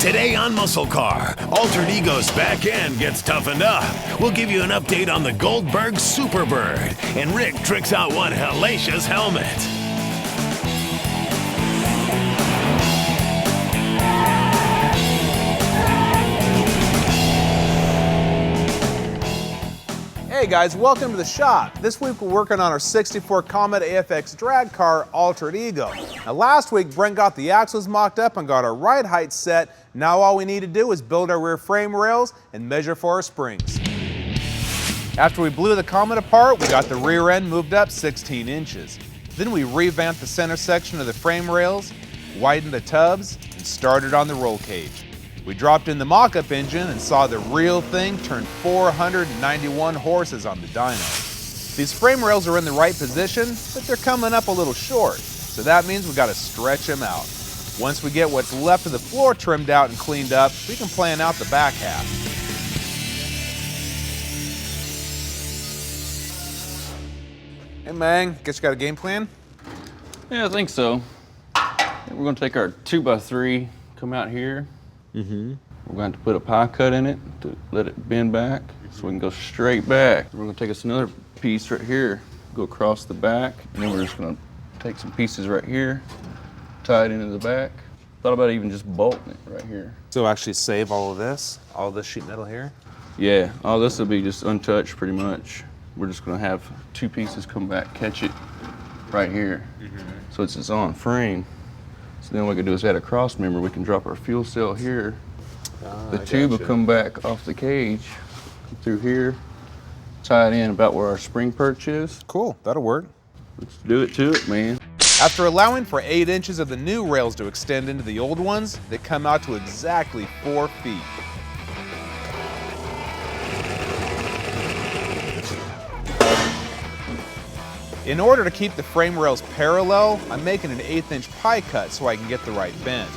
Today on MuscleCar, Altered Ego's back end gets toughened up. We'll give you an update on the Goldberg Superbird, and Rick tricks out one hellacious helmet. Hey guys, welcome to the shop. This week we're working on our 64 Comet AFX drag car, Altered Ego. Now last week Brent got the axles mocked up and got our ride height set. Now all we need to do is build our rear frame rails and measure for our springs. After we blew the Comet apart, we got the rear end moved up 16 inches. Then we revamped the center section of the frame rails, widened the tubs, and started on the roll cage. We dropped in the mock-up engine and saw the real thing turn 491 horses on the dyno. These frame rails are in the right position, but they're coming up a little short, so that means we got to stretch them out. Once we get what's left of the floor trimmed out and cleaned up, we can plan out the back half. Hey man, guess you got a game plan? Yeah, I think so. We're going to take our 2x3, come out here. We're going to put a pie cut in it to let it bend back so we can go straight back. We're going to take us another piece right here, go across the back, and then we're just going to take some pieces right here, tie it into the back. Thought about even just bolting it right here. So actually save all of this sheet metal here? Yeah, all this will be just untouched pretty much. We're just going to have two pieces come back, catch it right here. So it's its own frame. So then what we can do is add a cross member. We can drop our fuel cell here. The tube will come back off the cage through here, tie it in about where our spring perch is. Cool, that'll work. Let's do it to it, man. After allowing for 8 inches of the new rails to extend into the old ones, they come out to exactly 4 feet. In order to keep the frame rails parallel, I'm making an 1/8 inch pie cut so I can get the right bend.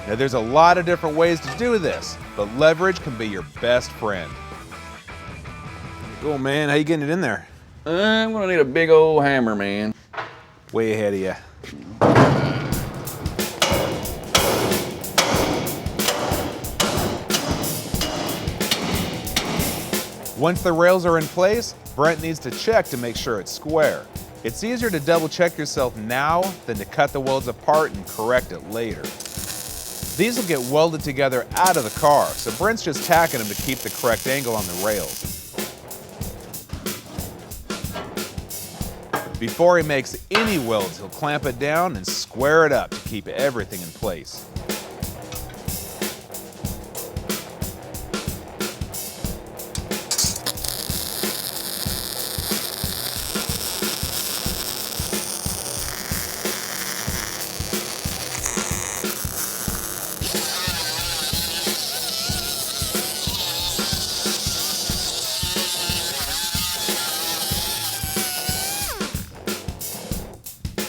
Now there's a lot of different ways to do this, but leverage can be your best friend. Cool, man. How you getting it in there? I'm gonna need a big old hammer, man. Way ahead of you. Once the rails are in place, Brent needs to check to make sure it's square. It's easier to double check yourself now than to cut the welds apart and correct it later. These will get welded together out of the car, so Brent's just tacking them to keep the correct angle on the rails. Before he makes any welds, he'll clamp it down and square it up to keep everything in place.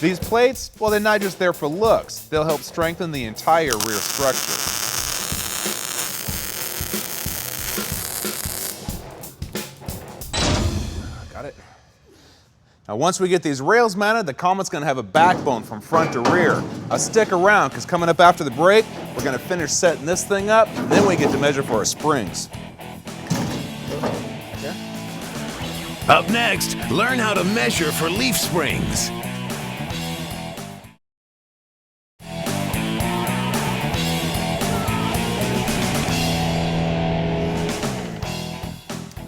These plates, well, they're not just there for looks. They'll help strengthen the entire rear structure. Got it. Now, once we get these rails mounted, the Comet's going to have a backbone from front to rear. Now, stick around, because coming up after the break, we're going to finish setting this thing up, and then we get to measure for our springs. Up next, learn how to measure for leaf springs.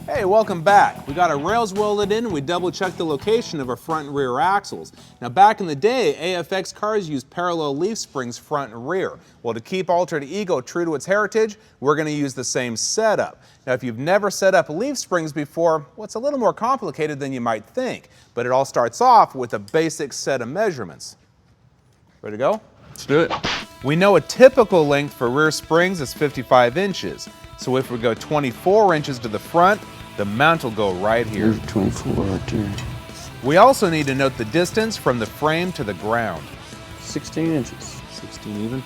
Hey, welcome back. We got our rails welded in and we double checked the location of our front and rear axles. Now back in the day, AFX cars used parallel leaf springs front and rear. Well, to keep Altered Ego true to its heritage, we're going to use the same setup. Now if you've never set up leaf springs before, well, it's a little more complicated than you might think, but it all starts off with a basic set of measurements. Ready to go? Let's do it. We know a typical length for rear springs is 55 inches. So if we go 24 inches to the front, the mount will go right here. Here's 24 right there. We also need to note the distance from the frame to the ground. 16 inches. 16 even?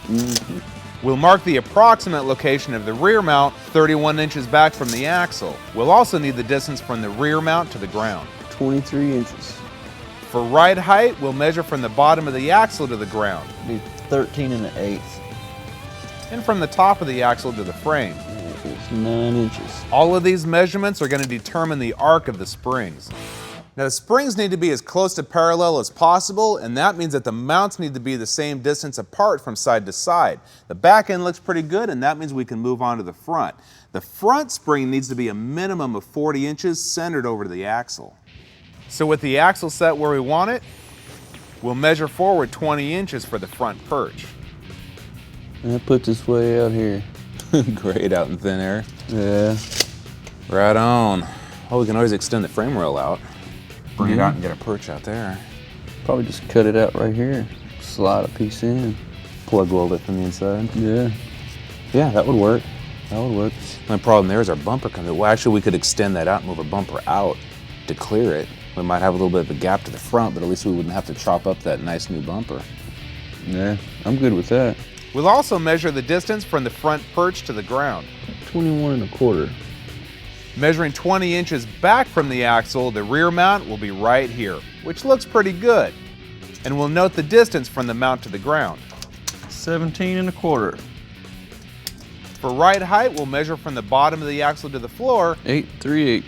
We'll mark the approximate location of the rear mount 31 inches back from the axle. We'll also need the distance from the rear mount to the ground. 23 inches. For ride height, we'll measure from the bottom of the axle to the ground. Be 13 1/8. and from the top of the axle to the frame. It's 9 inches. All of these measurements are going to determine the arc of the springs. Now the springs need to be as close to parallel as possible, and that means that the mounts need to be the same distance apart from side to side. The back end looks pretty good, and that means we can move on to the front. The front spring needs to be a minimum of 40 inches centered over to the axle. So with the axle set where we want it, we'll measure forward 20 inches for the front perch. And I put this way out here. Great out in thin air. Yeah. Right on. Oh, we can always extend the frame rail out. Bring it out and get a perch out there. Probably just cut it out right here. Slide a piece in. Plug weld it from the inside. Yeah. Yeah, that would work. That would work. The problem there is our bumper comes in. Well, actually, we could extend that out and move our bumper out to clear it. We might have a little bit of a gap to the front, but at least we wouldn't have to chop up that nice new bumper. Yeah, I'm good with that. We'll also measure the distance from the front perch to the ground. 21 1/4. Measuring 20 inches back from the axle, the rear mount will be right here, which looks pretty good. And we'll note the distance from the mount to the ground. 17 1/4. For ride height, we'll measure from the bottom of the axle to the floor 8 3/8.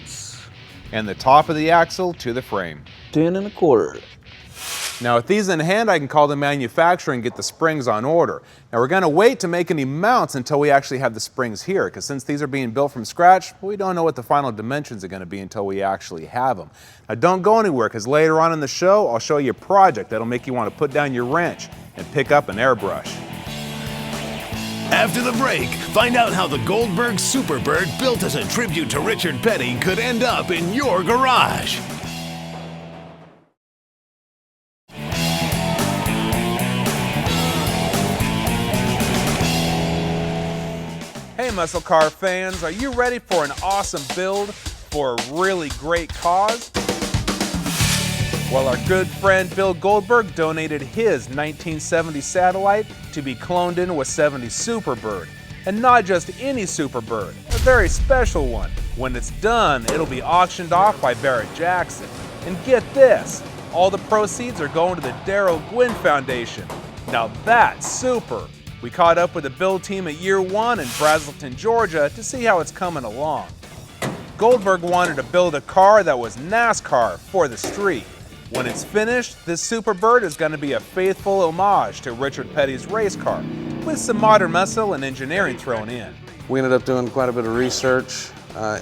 and the top of the axle to the frame. 10 1/4. Now with these in hand, I can call the manufacturer and get the springs on order. Now we're going to wait to make any mounts until we actually have the springs here, because since these are being built from scratch, we don't know what the final dimensions are going to be until we actually have them. Now don't go anywhere, because later on in the show, I'll show you a project that'll make you want to put down your wrench and pick up an airbrush. After the break, find out how the Goldberg Superbird, built as a tribute to Richard Petty, could end up in your garage. Hey MuscleCar fans, are you ready for an awesome build for a really great cause? Well, our good friend Bill Goldberg donated his 1970 satellite to be cloned into a 70s Superbird. And not just any Superbird, a very special one. When it's done, it'll be auctioned off by Barrett-Jackson. And get this, all the proceeds are going to the Darrell Gwynn Foundation. Now that's super. We caught up with the build team at Year 1 in Braselton, Georgia to see how it's coming along. Goldberg wanted to build a car that was NASCAR for the street. When it's finished, this Superbird is going to be a faithful homage to Richard Petty's race car, with some modern muscle and engineering thrown in. We ended up doing quite a bit of research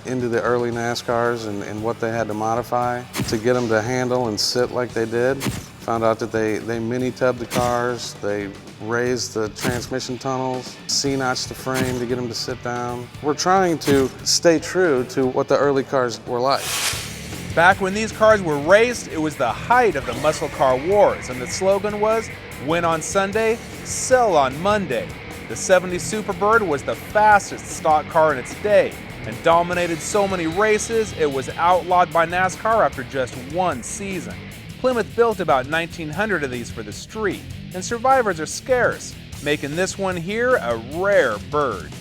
into the early NASCARs and what they had to modify to get them to handle and sit like they did. Found out that they mini-tubbed the cars, they raised the transmission tunnels, C-notched the frame to get them to sit down. We're trying to stay true to what the early cars were like. Back when these cars were raced, it was the height of the muscle car wars, and the slogan was, win on Sunday, sell on Monday. The 70 Superbird was the fastest stock car in its day, and dominated so many races, it was outlawed by NASCAR after just one season. Plymouth built about 1,900 of these for the street, and survivors are scarce, making this one here a rare bird.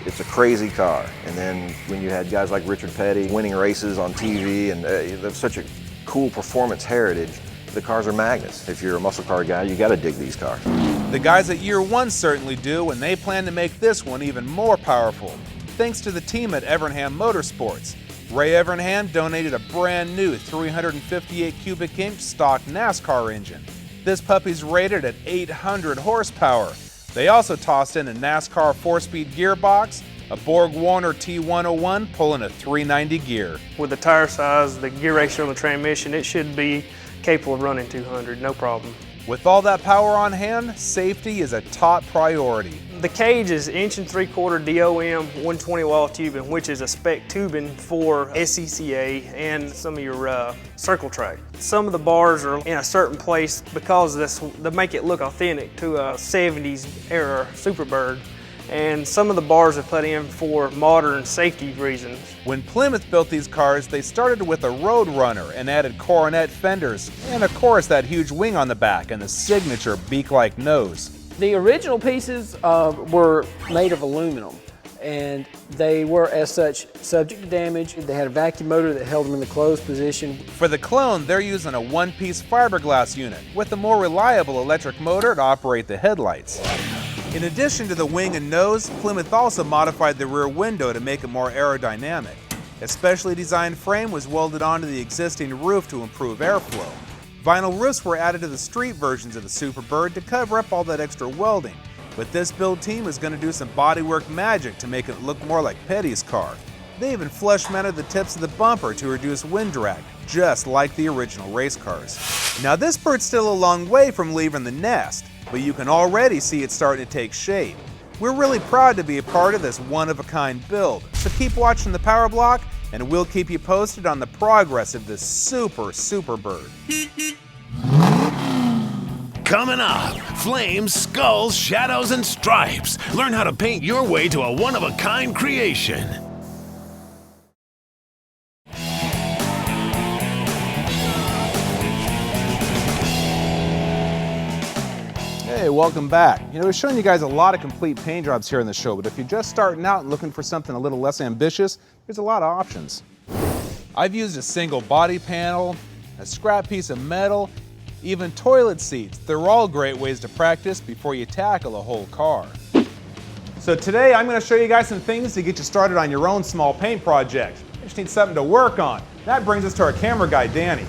It's a crazy car, and then when you had guys like Richard Petty winning races on TV, and there's such a cool performance heritage, the cars are magnets. If you're a muscle car guy, you got to dig these cars. The guys at Year 1 certainly do, and they plan to make this one even more powerful, thanks to the team at Evernham Motorsports. Ray Evernham donated a brand new 358 cubic inch stock NASCAR engine. This puppy's rated at 800 horsepower. They also tossed in a NASCAR 4-speed gearbox, a Borg Warner T101 pulling a 390 gear. With the tire size, the gear ratio on the transmission, it should be capable of running 200, no problem. With all that power on hand, safety is a top priority. The cage is 1 3/4 DOM 120 wall tubing, which is a spec tubing for SCCA and some of your circle track. Some of the bars are in a certain place because they make it look authentic to a 70s era Superbird. And some of the bars are put in for modern safety reasons. When Plymouth built these cars, they started with a Road Runner and added coronet fenders, and of course that huge wing on the back and the signature beak-like nose. The original pieces were made of aluminum, and they were as such subject to damage. They had a vacuum motor that held them in the closed position. For the clone, they're using a one-piece fiberglass unit with a more reliable electric motor to operate the headlights. In addition to the wing and nose, Plymouth also modified the rear window to make it more aerodynamic. A specially designed frame was welded onto the existing roof to improve airflow. Vinyl roofs were added to the street versions of the Superbird to cover up all that extra welding. But this build team is going to do some bodywork magic to make it look more like Petty's car. They even flush mounted the tips of the bumper to reduce wind drag, just like the original race cars. Now this bird's still a long way from leaving the nest, but you can already see it starting to take shape. We're really proud to be a part of this one-of-a-kind build, so keep watching the Power Block and we'll keep you posted on the progress of this Superbird. Coming up, flames, skulls, shadows, and stripes. Learn how to paint your way to a one-of-a-kind creation. Hey, welcome back. We're showing you guys a lot of complete paint jobs here in the show, but if you're just starting out and looking for something a little less ambitious, there's a lot of options. I've used a single body panel, a scrap piece of metal, even toilet seats. They're all great ways to practice before you tackle a whole car. So today I'm going to show you guys some things to get you started on your own small paint project. You just need something to work on. That brings us to our camera guy, Danny.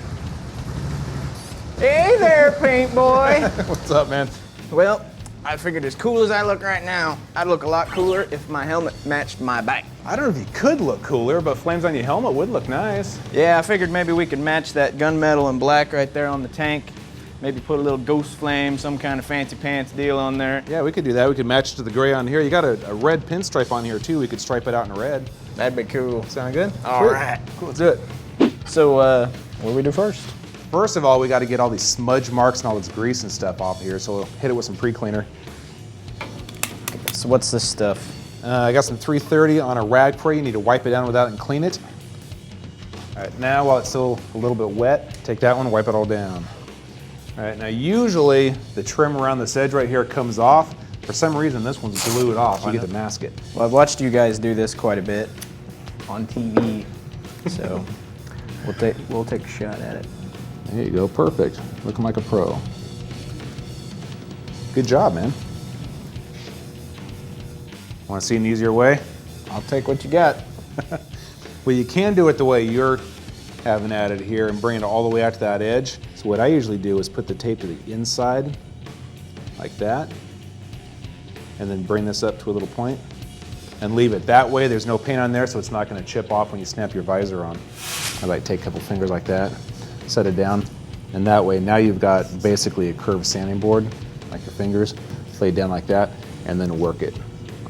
Hey there, paint boy. What's up, man? Well, I figured as cool as I look right now, I'd look a lot cooler if my helmet matched my bike. I don't know if you could look cooler, but flames on your helmet would look nice. Yeah, I figured maybe we could match that gunmetal and black right there on the tank. Maybe put a little ghost flame, some kind of fancy pants deal on there. Yeah, we could do that. We could match it to the gray on here. You got a red pinstripe on here too. We could stripe it out in red. That'd be cool. Sound good? All right. Cool, let's do it. So, what do we do first? First of all, we got to get all these smudge marks and all this grease and stuff off here, so we'll hit it with some pre-cleaner. So what's this stuff? I got some 330 on a rag for you. You need to wipe it down with that and clean it. All right, now while it's still a little bit wet, take that one and wipe it all down. All right, now usually the trim around this edge right here comes off. For some reason, this one's glued off. You get to mask it. Well, I've watched you guys do this quite a bit on TV, so we'll take a shot at it. There you go, perfect. Looking like a pro. Good job, man. Want to see an easier way? I'll take what you got. Well, you can do it the way you're having at it here and bring it all the way out to that edge. So what I usually do is put the tape to the inside, like that, and then bring this up to a little point and leave it. That way there's no paint on there, so it's not going to chip off when you snap your visor on. I like take a couple fingers like that, set it down, and that way now you've got basically a curved sanding board, like your fingers, lay it down like that, and then work it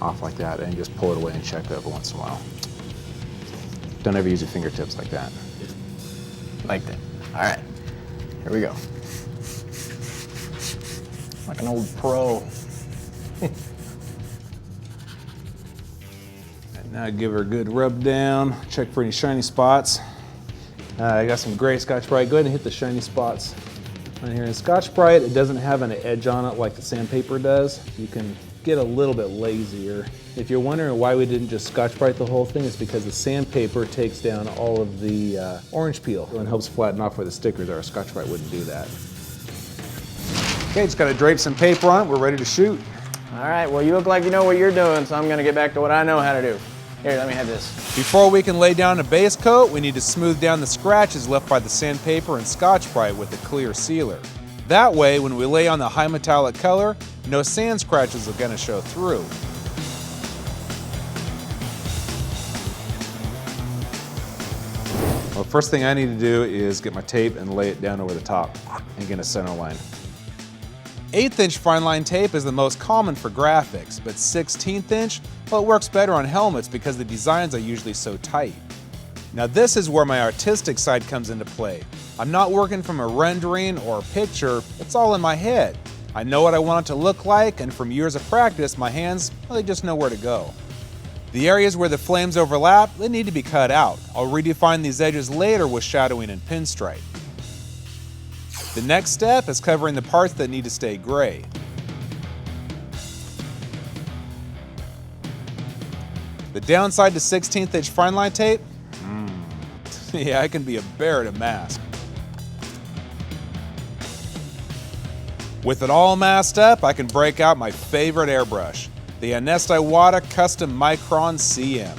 off like that, and just pull it away and check every once in a while. Don't ever use your fingertips like that. Like that. All right, here we go. Like an old pro. And now give her a good rub down, check for any shiny spots. I got some gray Scotch-Brite. Go ahead and hit the shiny spots on here. In Scotch-Brite, it doesn't have an edge on it like the sandpaper does. You can get a little bit lazier. If you're wondering why we didn't just Scotch-Brite the whole thing, it's because the sandpaper takes down all of the orange peel and helps flatten off where the stickers are. Scotch-Brite wouldn't do that. Okay, just gotta drape some paper on it. We're ready to shoot. All right, well, you look like you know what you're doing, so I'm gonna get back to what I know how to do. Here, let me have this. Before we can lay down a base coat, we need to smooth down the scratches left by the sandpaper and Scotch-Brite with a clear sealer. That way, when we lay on the high metallic color, no sand scratches are gonna show through. Well, first thing I need to do is get my tape and lay it down over the top and get a center line. 1/8 inch fine line tape is the most common for graphics, but 1/16 inch, well, it works better on helmets because the designs are usually so tight. Now this is where my artistic side comes into play. I'm not working from a rendering or a picture, it's all in my head. I know what I want it to look like, and from years of practice, my hands, well, they just know where to go. The areas where the flames overlap, they need to be cut out. I'll redefine these edges later with shadowing and pinstripe. The next step is covering the parts that need to stay gray. The downside to 1/16 inch fine line tape? Yeah, it can be a bear to mask. With it all masked up, I can break out my favorite airbrush, the Anest-Iwata Custom Micron CM.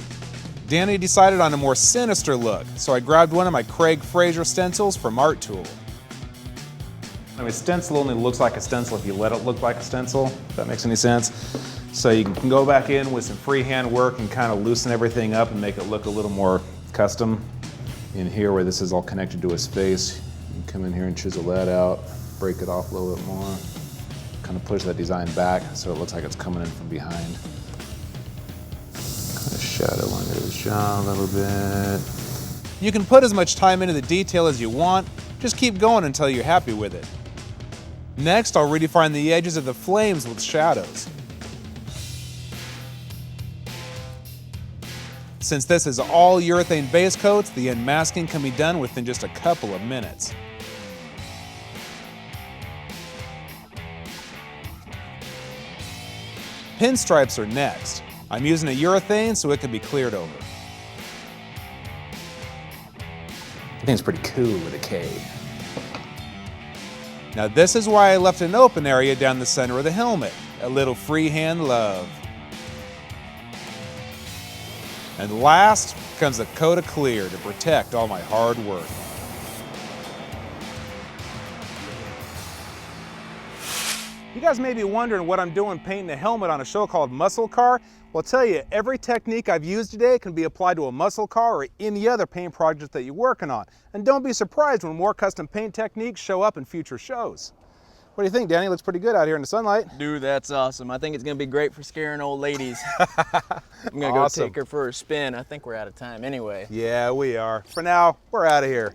Danny decided on a more sinister look, so I grabbed one of my Fraser stencils from Art Tool. I mean, stencil only looks like a stencil if you let it look like a stencil, if that makes any sense. So you can go back in with some freehand work and kind of loosen everything up and make it look a little more custom. In here where this is all connected to his face, you can come in here and chisel that out, break it off a little bit more, kind of push that design back so it looks like it's coming in from behind. Kind of shadow under his jaw a little bit. You can put as much time into the detail as you want, just keep going until you're happy with it. Next, I'll redefine the edges of the flames with shadows. Since this is all urethane base coats, the unmasking can be done within just a couple of minutes. Pinstripes are next. I'm using a urethane so it can be cleared over. I think it's pretty cool with a K. Now this is why I left an open area down the center of the helmet. A little freehand love. And last comes a coat of clear to protect all my hard work. You guys may be wondering what I'm doing painting a helmet on a show called MuscleCar. Well, I'll tell you, every technique I've used today can be applied to a MuscleCar or any other paint project that you're working on. And don't be surprised when more custom paint techniques show up in future shows. What do you think, Danny? Looks pretty good out here in the sunlight. Dude, that's awesome. I think it's gonna be great for scaring old ladies. I'm gonna go take her for a spin. I think we're out of time anyway. Yeah, we are. For now, we're out of here.